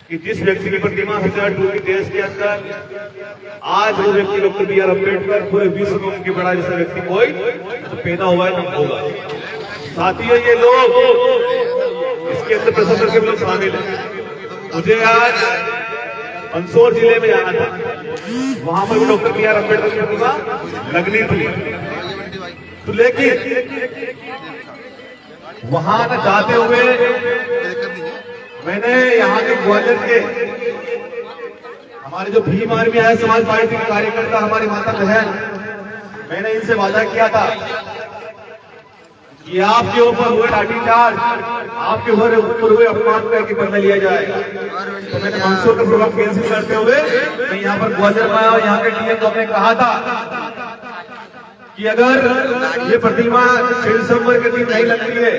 कि जिस व्यक्ति की प्रतिमा हमेशा टूटी देश के अंदर, आज वो व्यक्ति डॉक्टर बी आर अम्बेडकर पूरे विश्व में उनके बड़ा जैसा व्यक्ति कोई तो पैदा हुआ है नहीं होगा। साथियों, ये लोग इसके अंदर प्रशासन के लोग शामिल हैं। मुझे आज मंदसौर जिले में जाना था, वहां पर डॉक्टर बी आर अम्बेडकर की प्रतिमा लगनी थी, तो लेकिन वहां न जाते हुए मैंने यहाँ के ग्वालियर के हमारे जो भीम आर्मी है समाज पार्टी के कार्यकर्ता, हमारी माता बहन, मैंने इनसे वादा किया था कि आपके ऊपर हुए लाठीचार्ज, आपके ऊपर हुए अपमान करके बदला लिया जाएगा। तो मैंने मंदसौर का प्रोग्राम कैंसिल करते हुए मैं यहाँ पर ग्वालियर में आया। यहाँ के डीएम को हमने कहा था कि अगर ये प्रतिमा 6 दिसंबर के दिन नहीं लगती है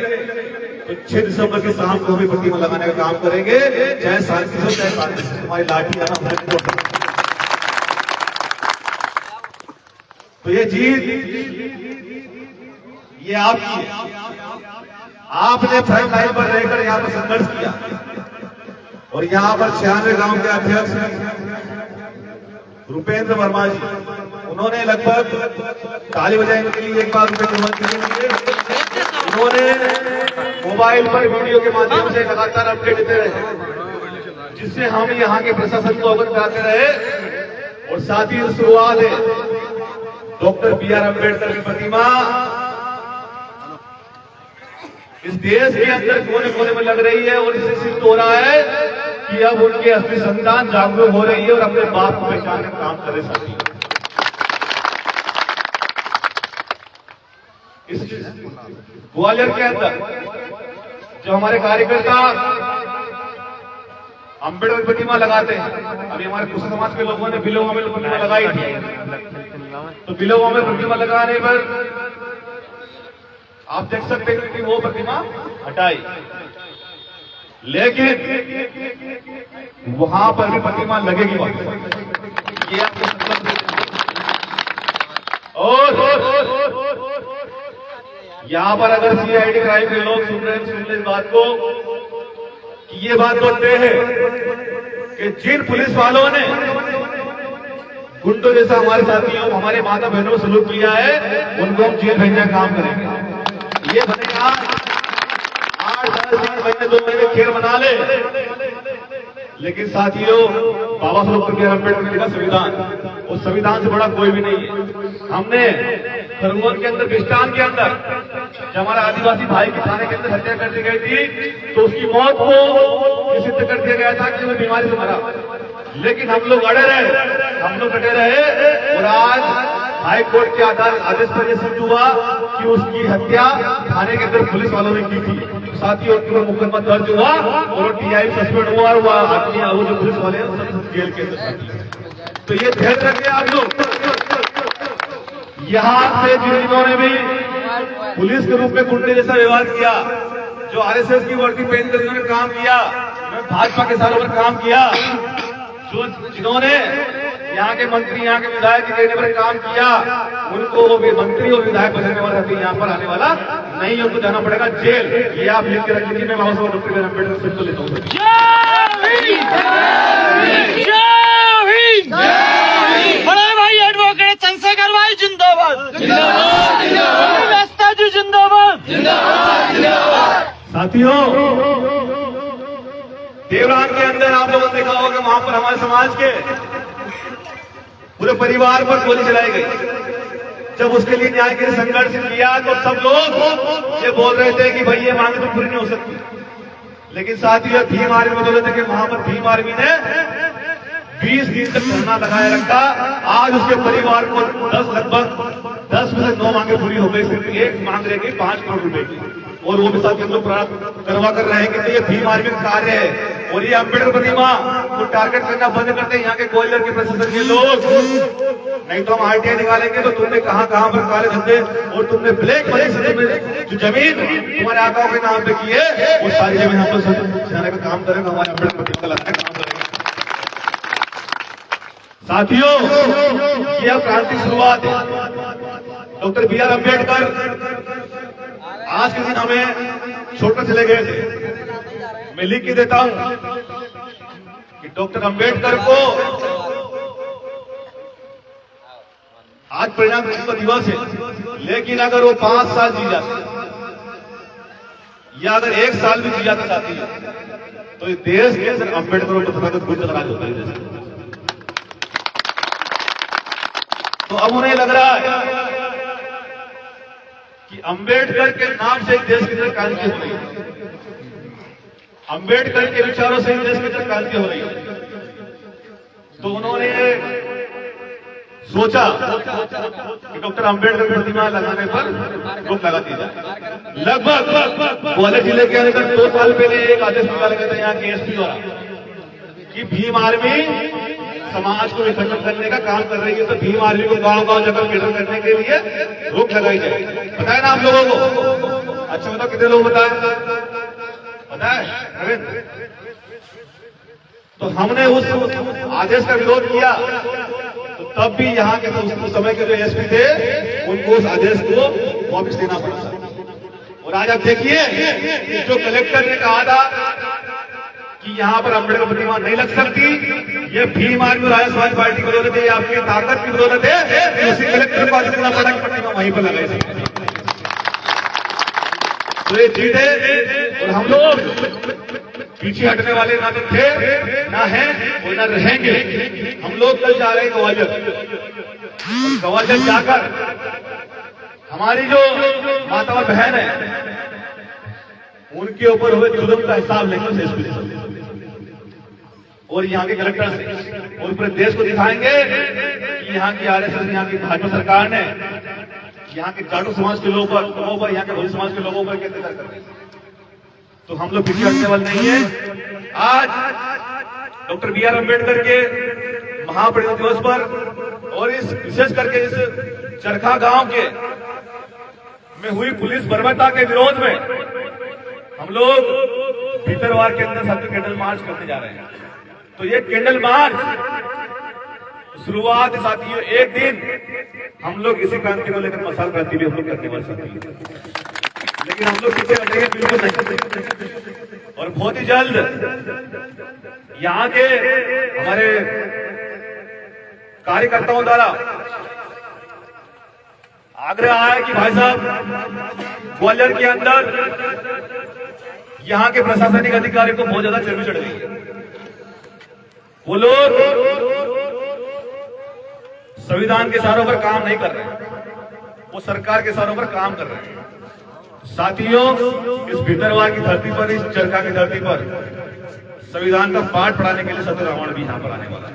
तो 6 दिसंबर की शाम को भी प्रतिमा लगाने का काम करेंगे, चाहे शांति से चाहे शांति से, तुम्हारी लाठी आना। तो ये जीत ये आपकी है। आपने फ्रंट लाइन पर रहकर यहाँ पर संघर्ष किया और यहाँ पर 96 गांव के अध्यक्ष रुपेंद्र वर्मा जी, उन्होंने लगभग ताली बजाने के लिए एक बार रुपये उन्होंने मोबाइल पर वीडियो के माध्यम से लगातार अपडेट देते रहे, जिससे हम यहाँ के प्रशासन को अवगत कराते रहे। और साथ ही शुरुआत है डॉक्टर बी आर अम्बेडकर की प्रतिमा इस देश के अंदर कोने कोने में लग रही है और इससे सिद्ध हो रहा है कि अब उनके असली संतान जागरूक हो रही है और अपने बाप को पहचानने का काम कर रहे हैं। इस ग्वालियर के अंदर जो हमारे कार्यकर्ता अम्बेडकर प्रतिमा लगाते हैं, अभी हमारे कुछ समाज के लोगों ने बिलोवा में प्रतिमा लगाई थी, तो बिलोवा में प्रतिमा लगाने पर आप देख सकते हैं कि वो प्रतिमा हटाई, लेकिन वहां पर भी प्रतिमा लगेगी ये और यहाँ पर अगर सीआईडी क्राइम के लोग सुन रहे इस बात को कि ये बात तो तय है कि जिन पुलिस वालों ने गुंडों जैसा हमारे साथियों हमारे माता बहनों को सलूक किया है, उनको हम जेल भेजने का काम करेंगे। ये बनेगा 8-10 महीने 2 महीने खेल बना ले, लेकिन साथियों बाबा साहब डॉक्टर बी आर अम्बेडकर का संविधान, उस संविधान से बड़ा कोई भी नहीं है। हमने खरगोन के अंदर बिस्टान के अंदर जब हमारा आदिवासी भाई की थाने के अंदर हत्या कर दी गई थी, तो उसकी मौत को सिद्ध कर दिया गया था कि वो बीमारी से मरा, लेकिन हम लोग अड़े रहे, हम लोग डटे रहे और आज हाई कोर्ट के आदेश पर यह सिद्ध हुआ कि उसकी हत्या थाने के अंदर पुलिस वालों ने की थी। साथियों उसके ऊपर मुकदमा दर्ज हुआ और टीआई सस्पेंड हुआ और वह आदमी वो जो पुलिस वाले जेल के अंदर। तो ये ध्यान रखें आप लोग, यहाँ से जिन्होंने भी पुलिस के रूप में गुंडे जैसा व्यवहार किया, जो आरएसएस की वर्दी पहनकर जिन्होंने काम किया, भाजपा के सालों पर काम किया, जो जिन्होंने यहाँ के मंत्री यहाँ के विधायक के कहने पर काम किया, उनको वो मंत्री और विधायक बनने वाला यहाँ पर आने वाला नहीं, उनको जाना पड़ेगा जेल। ये आप लिख के रख लीजिए, मैं बाबा साहब डॉक्टर बी आर अम्बेडकर से लेता हूँ। बड़े भाई एडवोकेट चंद्रशेखर भाई जिंदाबाद, व्यवस्था जी जिंदाबाद। साथियों देवरान के अंदर आप लोगों ने देखा होगा, वहां पर हमारे समाज के पूरे परिवार पर गोली चलाई गई। जब उसके लिए न्याय के लिए संघर्ष किया तो सब लोग ये बोल रहे थे कि भाई ये मांग तो पूरी नहीं हो सकती, लेकिन साथ ही भीम आर्मी बोल रहे थे कि वहां पर भीम आर्मी ने 20 दिन तक धरना लगाए रखा। आज उसके परिवार को लगभग 10 में से 9 मांगे पूरी हो गई, सिर्फ एक मांग रह गई 5 करोड़ रुपए की, और वो भी साथ हम लोग प्राप्त करवा कर रहे हैं कि तो ये भीम आर्मी का कार्य है। और ये अम्बेडकर प्रतिमा को टारगेट करना बंद करते हैं यहाँ के ग्वालियर के प्रशासन के लोग, नहीं तो हम आरटीआई निकालेंगे। तो तुमने कहां पर काले धंधे और तुमने ब्लैक मनी से जो जमीन तुम्हारे आकाओं के नाम पे की है, वो सारी जमीन हम लोग जाने का काम करेंगे, हमारे अम्बेडकर प्रतिमा लाने का काम करेंगे। साथियों ये अब क्रांति शुरुआत है। डॉक्टर बी आर अम्बेडकर आज के दिन हमें छोड़कर चले गए थे। मैं लिख के देता हूं कि डॉक्टर अंबेडकर को आज परिणाम दिवस है, लेकिन अगर वो 5 साल जी जाते या अगर 1 साल भी जी जाते साथी तो इस देश के अंदर अंबेडकर को तथागत गुण राज होता है। तो अब उन्हें लग रहा है कि अंबेडकर के नाम से देश की तरफ क्रांति हो रही है, अंबेडकर के विचारों से देश की तरफ क्रांति हो रही है। तो उन्होंने सोचा कि डॉक्टर अंबेडकर की प्रतिमा लगाने पर रोक लगा दी जाए। लगभग ग्वालियर जिले के अंदर 2 साल पहले एक आदेश निकाला गया था यहाँ के एसपी द्वारा कि भीम आर्मी समाज को विखंडन करने का काम कर रही है, तो भीम आर्मी को गांव-गांव जाकर कैटर करने के लिए रोक लगाई जाए। पता है ना आप लोगों को? अच्छा बताओ कितने लोग बताए? पता है? तो हमने उस आदेश का विरोध किया, तो तब भी यहाँ के उस समय के जो एसपी थे उनको उस आदेश को वापस लेना पड़ा। और आज आप देखिए जो कलेक्टर ने कहा था कि यहाँ पर अंबेडकर प्रतिमा नहीं लग सकती, ये भीम आर्मी और आर्य समाज पार्टी की बदौलत है, आपकी ताकत की बदौलत है, उसी कलेक्टर को आदेश देना पड़ा कि प्रतिमा वहीं पर लगाई जाए। तो ये जीत है और हम लोग पीछे हटने वाले ना तो थे, ना हैं और ना रहेंगे। हम लोग कल जा रहे हैं ग्वालियर जाकर हमारी जो माता और बहन है उनके ऊपर हुए जुल्म का हिसाब लेंगे और यहाँ के कलेक्टर से और पूरे देश को दिखाएंगे कि यहाँ की आरएसएस, यहाँ की भाजपा सरकार ने यहाँ के जाटू समाज के लोगों पर, यहाँ के भोज समाज के लोगों पर कैसे कर रहे हैं। तो हम लोग पीछे हटने वाले नहीं है। आज डॉक्टर बी आर अम्बेडकर के महापरिनिर्वाण दिवस पर और इस विशेष करके इस चरखा गांव के में हुई पुलिस बर्बरता के विरोध में हम लोग भीतरवार के अंदर सबसे कैंडल मार्च करने जा रहे हैं। तो ये कैंडल मार्च शुरुआत साथियों, एक दिन हम लोग इसी क्रांति को लेकर मसाल क्रांति भी हम लोग करने वाले साथी, लेकिन हम लोग पीछे हटेंगे बिल्कुल नहीं। और बहुत ही जल्द यहाँ के हमारे कार्यकर्ताओं द्वारा आग्रह आया कि भाई साहब ग्वालियर के अंदर यहाँ के प्रशासनिक अधिकारी को बहुत ज्यादा चर्बी चढ़ गई है। वो लोग संविधान के इशारों पर काम नहीं कर रहे हैं, वो सरकार के इशारों पर काम कर रहे हैं। साथियों, इस भीतरवार की धरती पर, इस चरखा की धरती पर संविधान का पाठ पढ़ाने के लिए सत्य रावण भी यहाँ पर आने वाला है।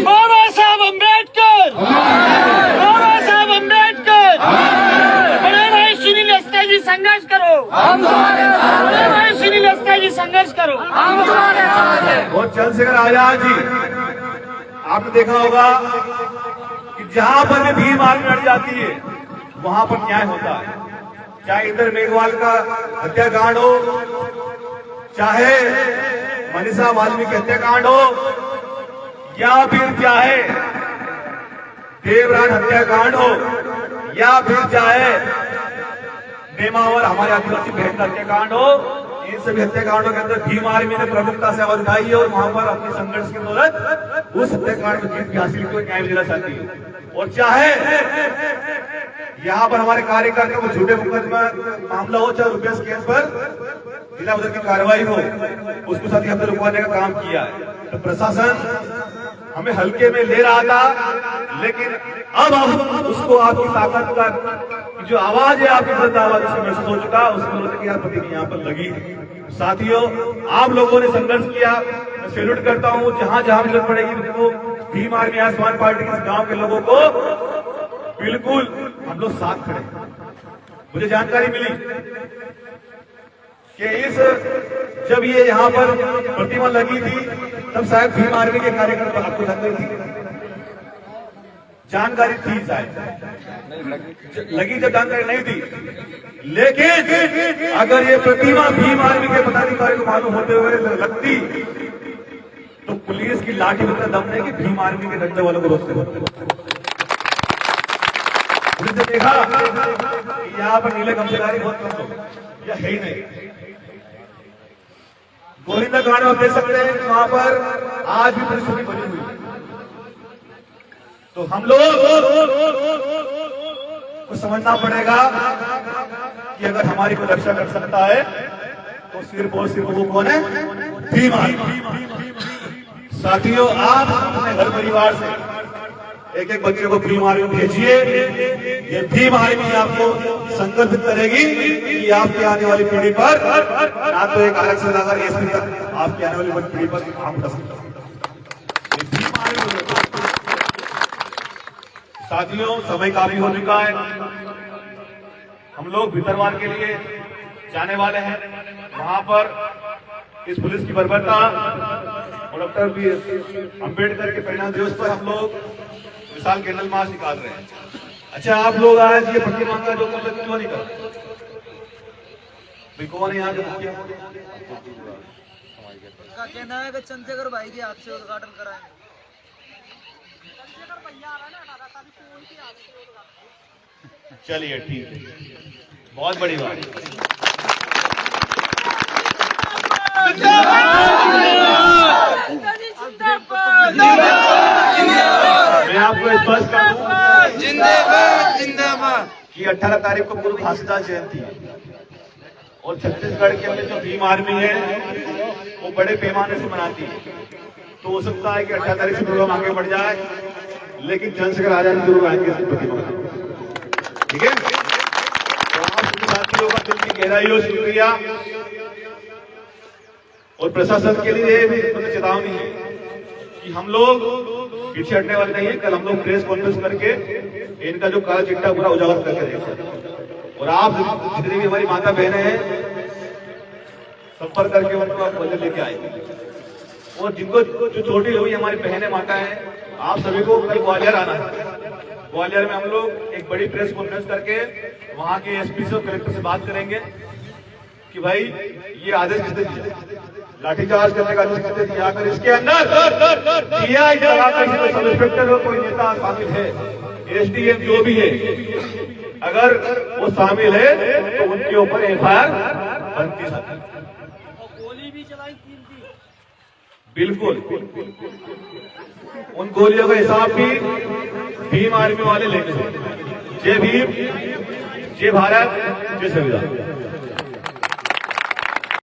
बाबा साहब अम्बेडकर, बाबा साहब अम्बेडकर, बड़े भाई सुनील अस्ता जी संघर्ष करो, बड़े भाई सुनील अस्ता जी संघर्ष करो। और चंद्रशेखर आजाद जी, आपने देखा होगा कि जहां पर भी भीम आर्मी लड़ जाती है वहां पर न्याय होता है। चाहे इंद्र मेघवाल का हत्याकांड हो, चाहे मनीषा वाल्मीकि हत्याकांड हो, या फिर चाहे देवरान हत्याकांड हो, या फिर चाहे नेमावर हमारे आदिवासी बहन का हत्याकांड हो, इन सभी हत्याकांडों के अंदर भीम आर्मी ने प्रमुखता से आवाज उठाई है और वहां पर अपने संघर्ष की बदौलत उस हत्याकांड में जीत भी हासिल की, न्याय दिला चाहती है। और चाहे यहाँ पर हमारे कार्यकर्ताओं को झूठे मुकदमा मामला हो, चाहे रुपये केस पर जिला बदल की कार्रवाई हो, उसको साथ ही हमने रुकवाने का काम किया है। तो प्रशासन हमें हल्के में ले रहा था, लेकिन अब हम उसको आपकी ताकत का जो आवाज है, आपकी गलत आवाज उसका महसूस हो चुका, उसकी जरूरत की प्रति यहाँ पर लगी। साथियों, आप लोगों ने संघर्ष किया, मैं सैल्यूट करता हूँ। जहां जहां जरूरत पड़ेगी तो भीम आर्मी आर्य समाज पार्टी के गांव के लोगों को बिल्कुल हम लोग साथ खड़े। मुझे जानकारी मिली कि जब ये यहाँ पर प्रतिमा लगी थी तब शायद भीम आर्मी के कार्यकर्ता आपको जानकारी थी, जानकारी थी शायद लगी, जब जानकारी नहीं थी। लेकिन अगर ये प्रतिमा भीम आर्मी के पदाधिकारी को मालूम होते हुए लगती तो पुलिस की लाठी में इतना दम नहीं कि भीम आर्मी के डंडे वालों को रोकते होते। से देखा कि यहाँ पर नीले कब्जेदारी बहुत कम लोग या है ही नहीं। गोविंदा कांड में आप देख सकते हैं कि वहां पर आज भी परिस्थिति बनी हुई है। तो हम लोग को समझना पड़ेगा कि अगर हमारी कोई रक्षा कर सकता है तो सिर्फ और सिर्फ वो कौन है? भीम आर्मी। साथियों, आप अपने घर परिवार से एक एक बच्चे को भीम आर्मी भेजिए। ये भीम आर्मी आपको संकल्पित करेगी कि आपकी आने वाली पीढ़ी पर ना तो एक अलग से नगर एसपी तक आपकी आने वाली पीढ़ी पर काम कर सकता है। ये भीम आर्मी। साथियों, समय काफी हो चुका है। हम लोग भितरवार के लिए जाने वाले हैं। वहां पर इस पुलिस की बर्बरता और डॉक्टर बी अम्बेडकर के परिणाम दिवस पर हम लोग विशाल कैंडल मार्च निकाल रहे हैं। अच्छा, आप लोग आज ये भक्ति मांगा जो कर क्यों नहीं करते? कौन है यहाँ के मुखिया? उनका कहना है कि चंद्रशेखर भाई के हाथ से उद्घाटन कराएंगे। चलिए, ठीक है, बहुत बड़ी बात। मैं आपको स्पष्ट कर दूं, जिंदाबाद जिंदाबाद, कि 18 तारीख को पूर्व घासीदास जयंती है और छत्तीसगढ़ के अंदर जो भीम आर्मी है वो बड़े पैमाने से मनाती है। तो हो सकता है कि 18 तारीख से प्रोग्राम आगे बढ़ जाए, लेकिन चंद्रशेखर आजाद जरूर आएंगे। ठीक है, तो आप सभी साथियों का दिल की गहराइयों से शुक्रिया। और प्रशासन के लिए भी चेतावनी है कि हम लोग पीछे हटने वाले नहीं है। कल हम लोग प्रेस कॉन्फ्रेंस करके इनका जो काला चिट्ठा पूरा उजागर करके देंगे। और आप जितनी भी हमारी माता बहनें हैं, संपर्क करके उनको आप बदले लेके आएंगे। और जिनको जो छोटी हुई हमारी बहनें माता हैं, आप सभी को कल ग्वालियर आना है। ग्वालियर में हम लोग एक बड़ी प्रेस कॉन्फ्रेंस करके वहां के एसपी से और कलेक्टर से बात करेंगे कि भाई ये आदेश किसने दिया, लाठीचार्ज करने का आदेश किसने दिया। अगर इसके अंदर डीआई सब इंस्पेक्टर हो, कोई नेता शामिल है, एसडीएम जो भी है, अगर वो शामिल है तो उनके ऊपर एफआईआर बनती है। गोली भी चलाई थी। बिल्कुल, उन गोलियों का हिसाब भी भीम आर्मी वाले लेंगे। जय भीम, जय भारत, जय संविधान।